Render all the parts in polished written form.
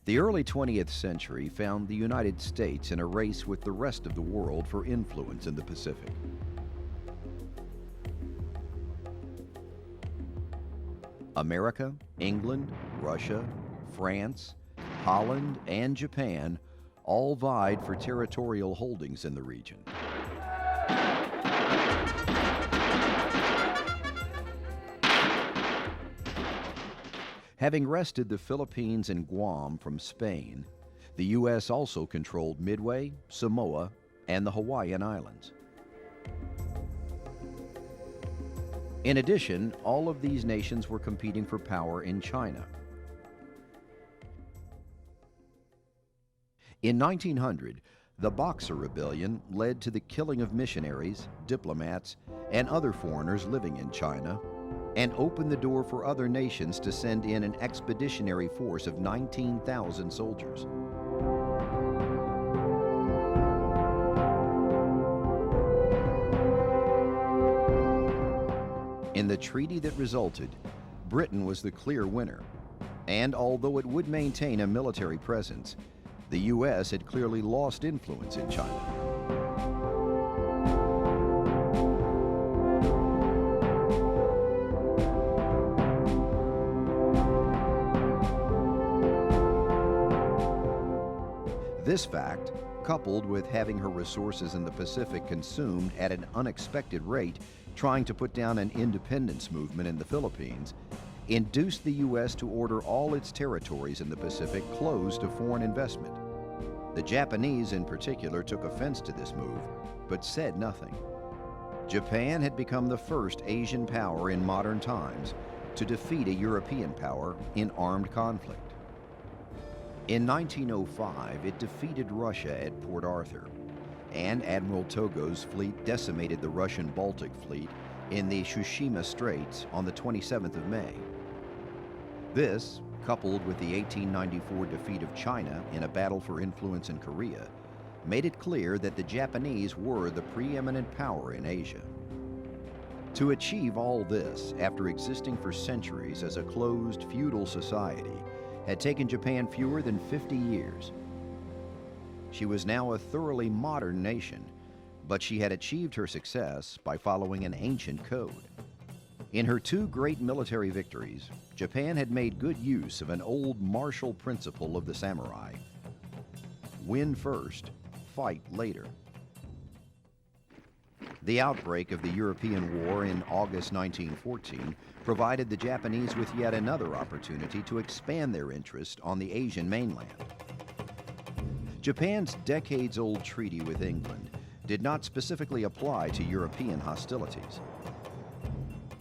The early 20th century found the United States in a race with the rest of the world for influence in the Pacific. America, England, Russia, France, Holland, and Japan all vied for territorial holdings in the region. Having wrested the Philippines and Guam from Spain, the U.S. also controlled Midway, Samoa, and the Hawaiian Islands. In addition, all of these nations were competing for power in China. In 1900, the Boxer Rebellion led to the killing of missionaries, diplomats, and other foreigners living in China, and opened the door for other nations to send in an expeditionary force of 19,000 soldiers. In the treaty that resulted, Britain was the clear winner, and although it would maintain a military presence, the U.S. had clearly lost influence in China. This fact, coupled with having her resources in the Pacific consumed at an unexpected rate trying to put down an independence movement in the Philippines, induced the U.S. to order all its territories in the Pacific closed to foreign investment. The Japanese in particular took offense to this move, but said nothing. Japan had become the first Asian power in modern times to defeat a European power in armed conflict. In 1905, it defeated Russia at Port Arthur, and Admiral Togo's fleet decimated the Russian Baltic fleet in the Tsushima Straits on the 27th of May. This, coupled with the 1894 defeat of China in a battle for influence in Korea, made it clear that the Japanese were the preeminent power in Asia. To achieve all this, after existing for centuries as a closed feudal society, had taken Japan fewer than 50 years. She was now a thoroughly modern nation, but she had achieved her success by following an ancient code. In her two great military victories, Japan had made good use of an old martial principle of the samurai: win first, fight later. The outbreak of the European War in August 1914 provided the Japanese with yet another opportunity to expand their interest on the Asian mainland. Japan's decades-old treaty with England did not specifically apply to European hostilities.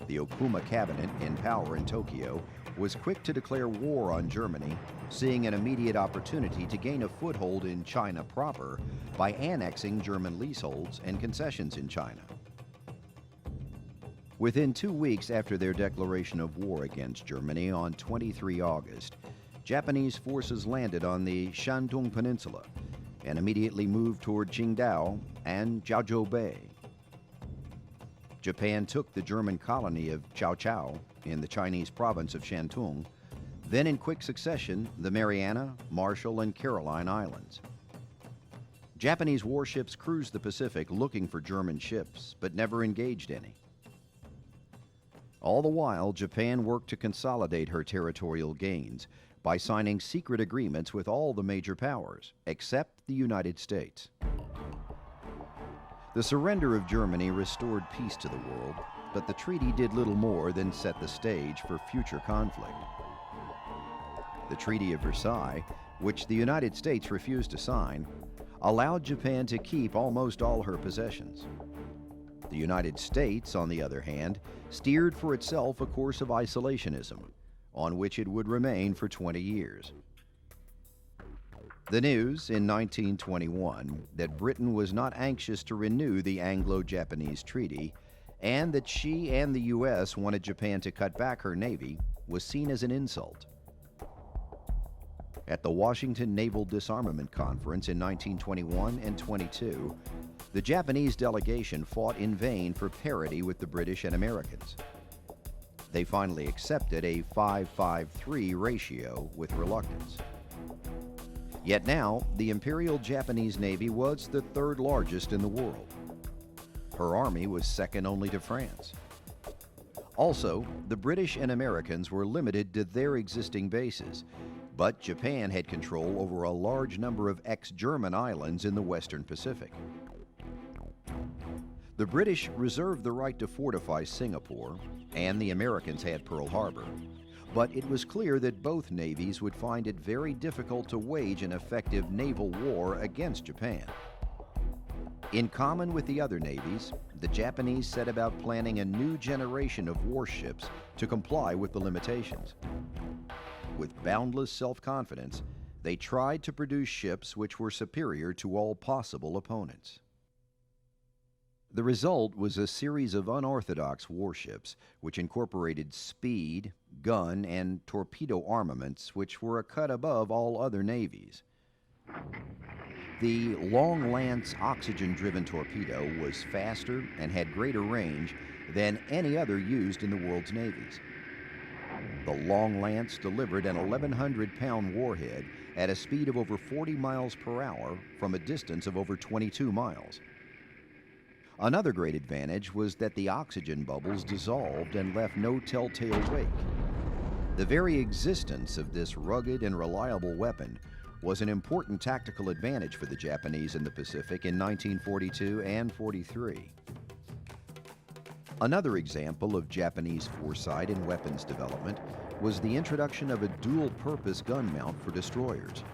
The Okuma cabinet in power in Tokyo was quick to declare war on Germany, seeing an immediate opportunity to gain a foothold in China proper by annexing German leaseholds and concessions in China. Within 2 weeks after their declaration of war against Germany on 23 August, Japanese forces landed on the Shantung Peninsula and immediately moved toward Qingdao and Jiaozhou Bay. Japan took the German colony of Cao in the Chinese province of Shantung, then in quick succession, the Mariana, Marshall, and Caroline Islands. Japanese warships cruised the Pacific looking for German ships, but never engaged any. All the while, Japan worked to consolidate her territorial gains by signing secret agreements with all the major powers, except the United States. The surrender of Germany restored peace to the world, but the treaty did little more than set the stage for future conflict. The Treaty of Versailles, which the United States refused to sign, allowed Japan to keep almost all her possessions. The United States, on the other hand, steered for itself a course of isolationism, on which it would remain for 20 years. The news in 1921 that Britain was not anxious to renew the Anglo-Japanese Treaty and that she and the U.S. wanted Japan to cut back her navy was seen as an insult. At the Washington Naval Disarmament Conference in 1921 and 22, the Japanese delegation fought in vain for parity with the British and Americans. They finally accepted a 5-5-3 ratio with reluctance. Yet now, the Imperial Japanese Navy was the third largest in the world. Her army was second only to France. Also, the British and Americans were limited to their existing bases, but Japan had control over a large number of ex-German islands in the Western Pacific. The British reserved the right to fortify Singapore, and the Americans had Pearl Harbor, but it was clear that both navies would find it very difficult to wage an effective naval war against Japan. In common with the other navies, the Japanese set about planning a new generation of warships to comply with the limitations. With boundless self-confidence, they tried to produce ships which were superior to all possible opponents. The result was a series of unorthodox warships which incorporated speed, gun, and torpedo armaments which were a cut above all other navies. The Long Lance oxygen-driven torpedo was faster and had greater range than any other used in the world's navies. The Long Lance delivered an 1,100-pound warhead at a speed of over 40 miles per hour from a distance of over 22 miles. Another great advantage was that the oxygen bubbles dissolved and left no telltale wake. The very existence of this rugged and reliable weapon was an important tactical advantage for the Japanese in the Pacific in 1942 and 43. Another example of Japanese foresight in weapons development was the introduction of a dual-purpose gun mount for destroyers.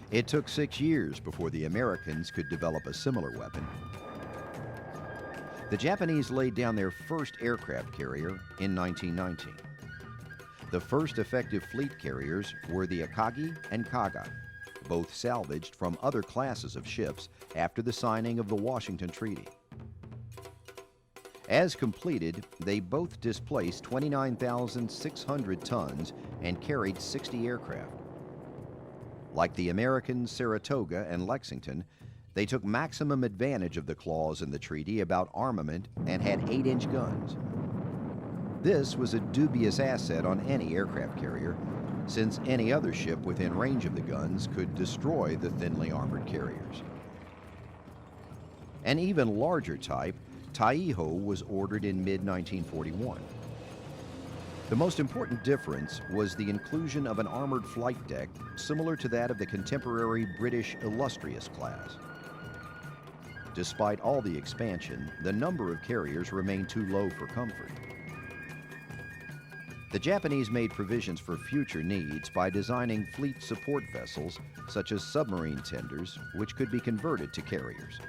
It took 6 years before the Americans could develop a similar weapon. The Japanese laid down their first aircraft carrier in 1919. The first effective fleet carriers were the Akagi and Kaga, both salvaged from other classes of ships after the signing of the Washington Treaty. As completed, they both displaced 29,600 tons and carried 60 aircraft. Like the American Saratoga and Lexington, they took maximum advantage of the clause in the treaty about armament and had 8-inch guns. This was a dubious asset on any aircraft carrier, since any other ship within range of the guns could destroy the thinly armored carriers. An even larger type, Taiho, was ordered in mid-1941. The most important difference was the inclusion of an armored flight deck similar to that of the contemporary British Illustrious class. Despite all the expansion, the number of carriers remained too low for comfort. The Japanese made provisions for future needs by designing fleet support vessels, such as submarine tenders, which could be converted to carriers.